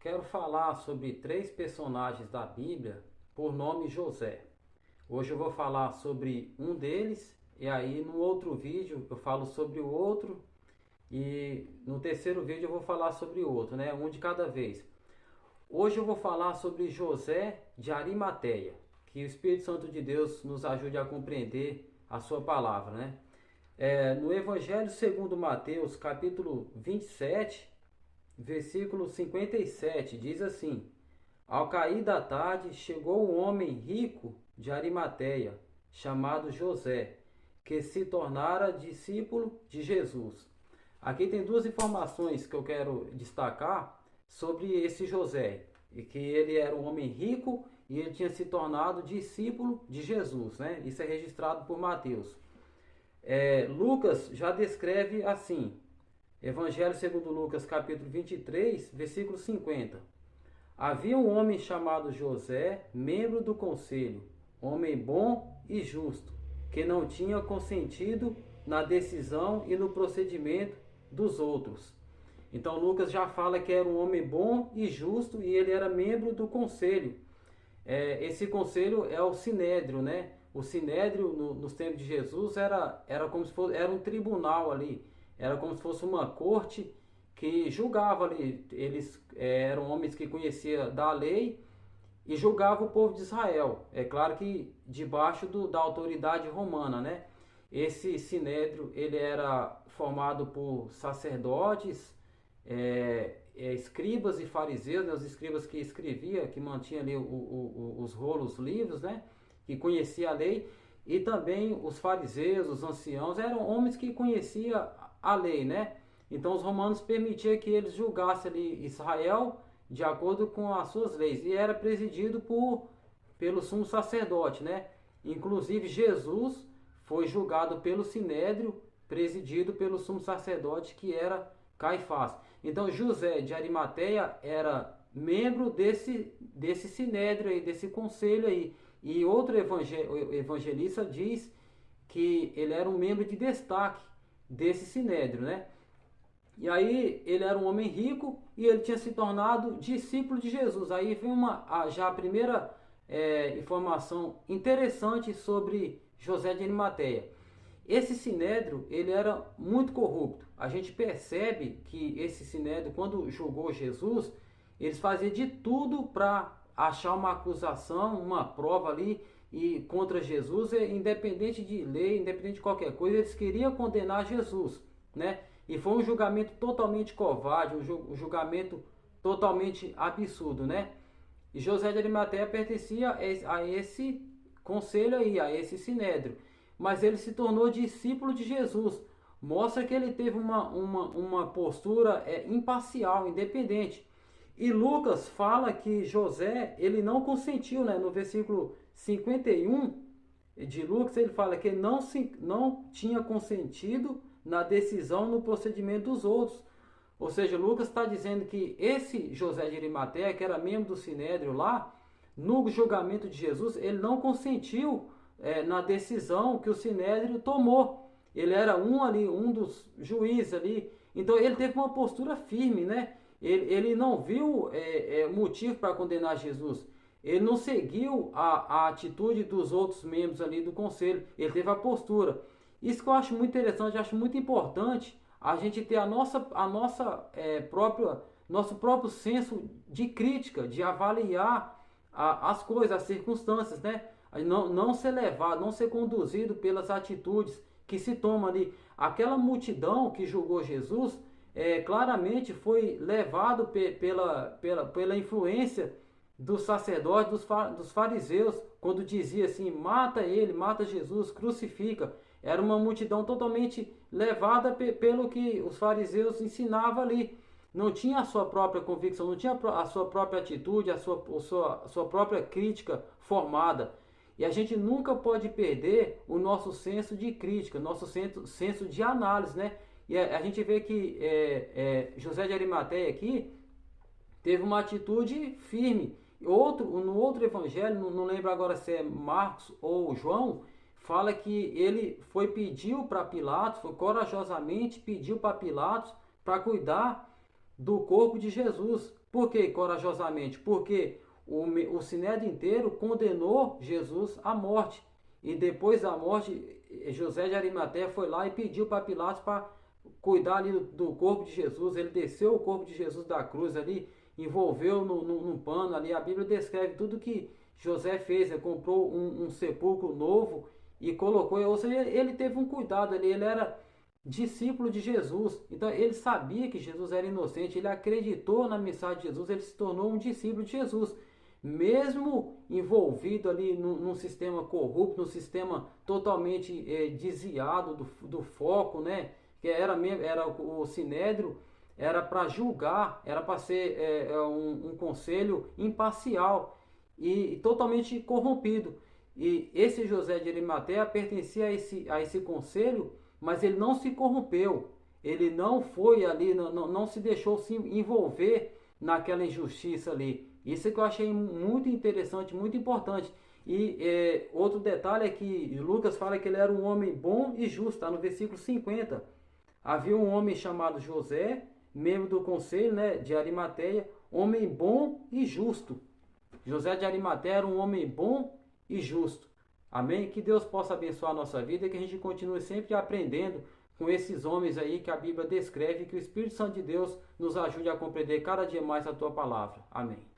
Quero falar sobre três personagens da Bíblia por nome José. Hoje eu vou falar sobre um deles e aí no outro vídeo eu falo sobre o outro e no terceiro vídeo eu vou falar sobre o outro, né? Um de cada vez. Hoje eu vou falar sobre José de Arimateia. Que o Espírito Santo de Deus nos ajude a compreender a sua palavra, né? No Evangelho segundo Mateus, capítulo 27, versículo 57, diz assim: Ao cair da tarde, chegou um homem rico de Arimateia, chamado José, que se tornara discípulo de Jesus. Aqui tem duas informações que eu quero destacar sobre esse José, e que ele era um homem rico e ele tinha se tornado discípulo de Jesus, né? Isso é registrado por Mateus. Lucas já descreve assim: Evangelho segundo Lucas, capítulo 23, versículo 50. Havia um homem chamado José, membro do conselho, homem bom e justo, que não tinha consentido na decisão e no procedimento dos outros. Então Lucas já fala que era um homem bom e justo e ele era membro do conselho. Esse conselho é o Sinédrio, né? O Sinédrio nos tempos de Jesus era como se fosse era um tribunal ali, era como se fosse uma corte que julgava ali. Eles eram homens que conheciam da lei e julgavam o povo de Israel. É claro que debaixo da autoridade romana, né? Esse Sinédrio ele era formado por sacerdotes, escribas e fariseus, né? Os escribas que escrevia, que mantinha ali os rolos livros, né? Que conhecia a lei, e também os fariseus, os anciãos, eram homens que conheciam a lei, né? Então os romanos permitiam que eles julgassem ali Israel de acordo com as suas leis, e era presidido pelo sumo sacerdote, né? Inclusive Jesus foi julgado pelo Sinédrio, presidido pelo sumo sacerdote, que era Caifás. Então José de Arimateia era membro desse Sinédrio aí, desse conselho aí. E outro evangelista diz que ele era um membro de destaque desse Sinédrio, né? E aí ele era um homem rico e ele tinha se tornado discípulo de Jesus. Aí vem já a primeira informação interessante sobre José de Arimateia. Esse Sinédrio ele era muito corrupto. A gente percebe que esse Sinédrio, quando julgou Jesus, eles faziam de tudo para achar uma acusação, uma prova ali e contra Jesus, independente de lei, independente de qualquer coisa, eles queriam condenar Jesus, né? E foi um julgamento totalmente covarde, um julgamento totalmente absurdo, né? E José de Arimateia pertencia a esse conselho aí, a esse Sinédrio. Mas ele se tornou discípulo de Jesus. Mostra que ele teve uma postura imparcial, independente. E Lucas fala que José, ele não consentiu, né? No versículo 51 de Lucas, ele fala que ele não tinha consentido na decisão, no procedimento dos outros. Ou seja, Lucas está dizendo que esse José de Arimateia, que era membro do Sinédrio lá, no julgamento de Jesus, ele não consentiu na decisão que o Sinédrio tomou. Ele era um dos juízes ali. Então ele teve uma postura firme, né? Ele não viu motivo para condenar Jesus. Ele não seguiu a atitude dos outros membros ali do conselho. Ele teve a postura. Isso que eu acho muito interessante, eu acho muito importante a gente ter nosso próprio senso de crítica, de avaliar as coisas, as circunstâncias, né? Não ser levado, não ser conduzido pelas atitudes que se tomam ali. Aquela multidão que julgou Jesus, claramente foi levado pela influência dos sacerdotes, dos fariseus, quando dizia assim: mata ele, mata Jesus, crucifica. Era uma multidão totalmente levada pelo que os fariseus ensinavam ali. Não tinha a sua própria convicção, não tinha a sua própria atitude, a sua própria crítica formada. E a gente nunca pode perder o nosso senso de crítica, nosso senso de análise, né? E a gente vê que José de Arimateia aqui teve uma atitude firme. No outro evangelho, não lembro agora se é Marcos ou João, fala que ele pediu para Pilatos, foi corajosamente pediu para Pilatos para cuidar do corpo de Jesus, Por que corajosamente? Porque o Sinédrio inteiro condenou Jesus à morte. E depois da morte, José de Arimateia foi lá e pediu para Pilatos para cuidar ali do corpo de Jesus. Ele desceu o corpo de Jesus da cruz ali, envolveu num pano ali. A Bíblia descreve tudo que José fez. Ele comprou um sepulcro novo e colocou. Ou seja, ele teve um cuidado ali. Ele era discípulo de Jesus. Então ele sabia que Jesus era inocente. Ele acreditou na mensagem de Jesus. Ele se tornou um discípulo de Jesus. Mesmo envolvido ali num sistema corrupto, num sistema totalmente desviado do foco, né? Que era o Sinédrio, era para julgar, era para ser um conselho imparcial e totalmente corrompido. E esse José de Arimateia pertencia a esse conselho, mas ele não se corrompeu. Ele não foi ali, não se deixou se envolver naquela injustiça ali. Isso é que eu achei muito interessante, muito importante. E outro detalhe é que Lucas fala que ele era um homem bom e justo, está no versículo 50. Havia um homem chamado José, membro do conselho, né, de Arimateia, homem bom e justo. José de Arimateia era um homem bom e justo. Amém? Que Deus possa abençoar a nossa vida e que a gente continue sempre aprendendo com esses homens aí que a Bíblia descreve, que o Espírito Santo de Deus nos ajude a compreender cada dia mais a tua palavra. Amém.